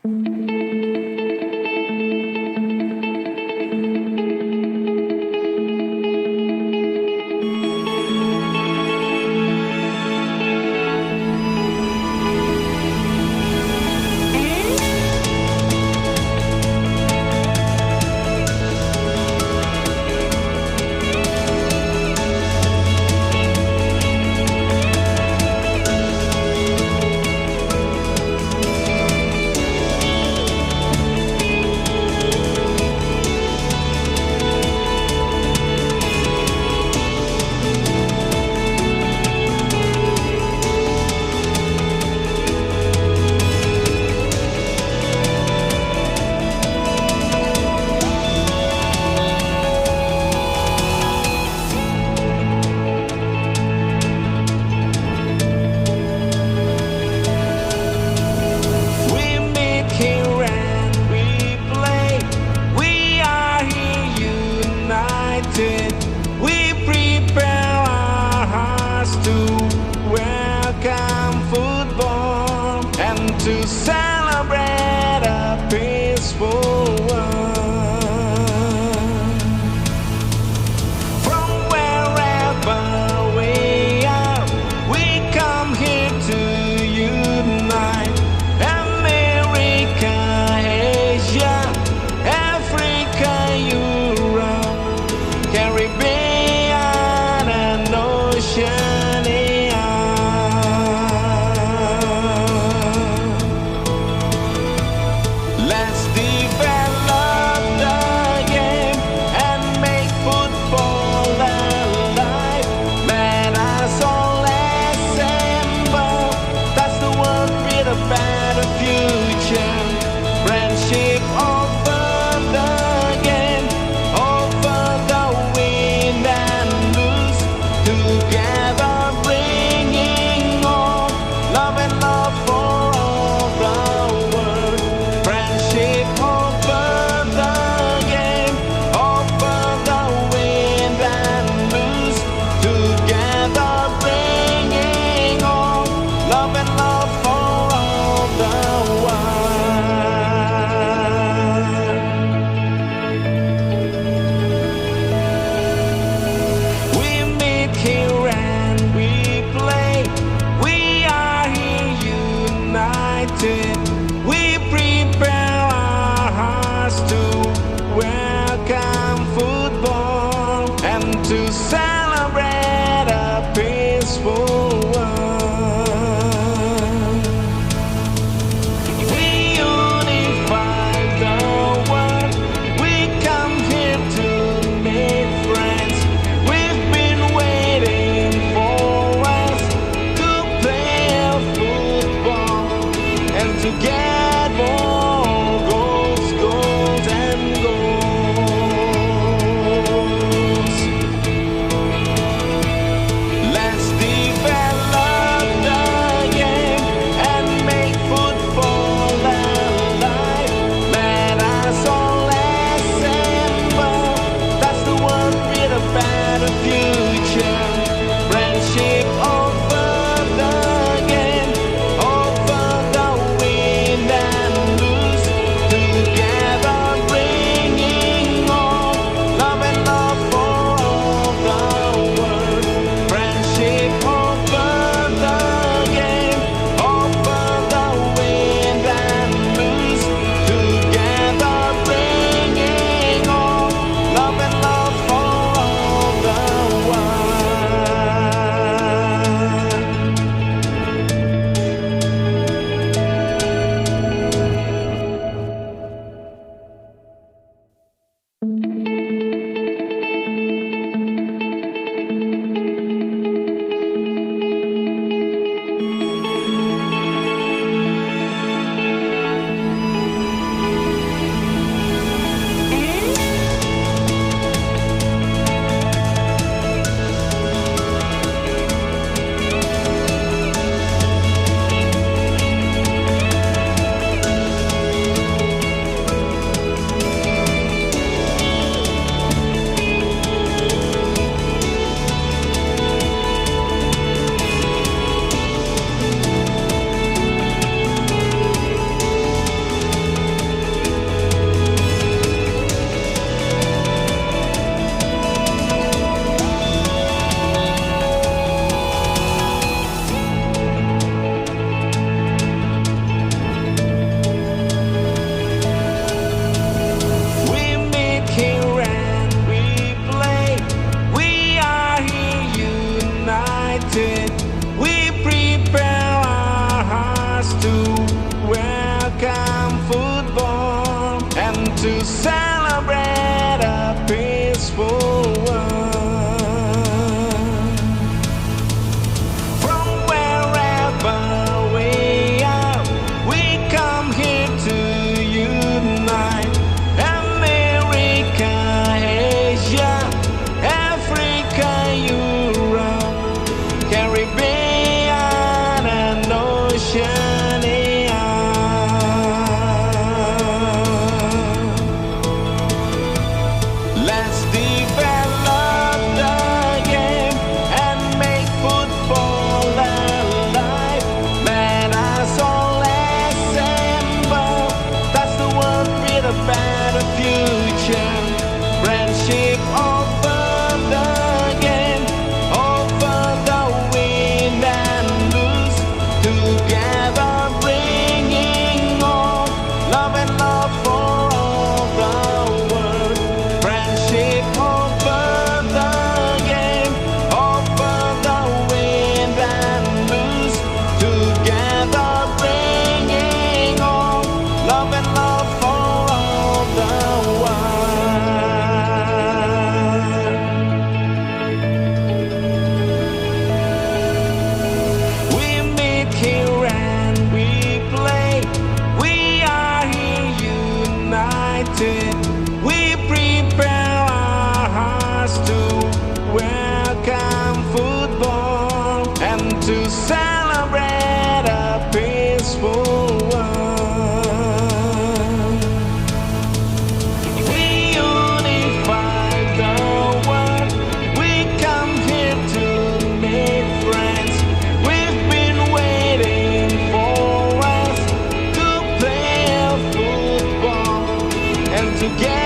We meet here and we play. We are here united. We prepare our hearts to welcome football and to celebrate a peaceful world. From wherever we are, we come here to unite. America, Asia, Africa, Europe, Caribbean and Oceania. Let's develop the game and make football alive. Let us all assemble. That's the world with a better future. Friendship over the game, over the win and lose. Together bringing all love and love for all the world. Friendship over the game, over the win and lose. Together bringing all love and love for all the world. We meet here and we play. We are here united. We prepare our hearts to welcome football and to celebrate a peaceful world. We unify the world. We come here to make friends. We've been waiting for us to play football and to get more goals, goals and goals. Let's develop the game and make football alive. Let us all assemble. That's the world with a better future. Friendship over the game, over the win together.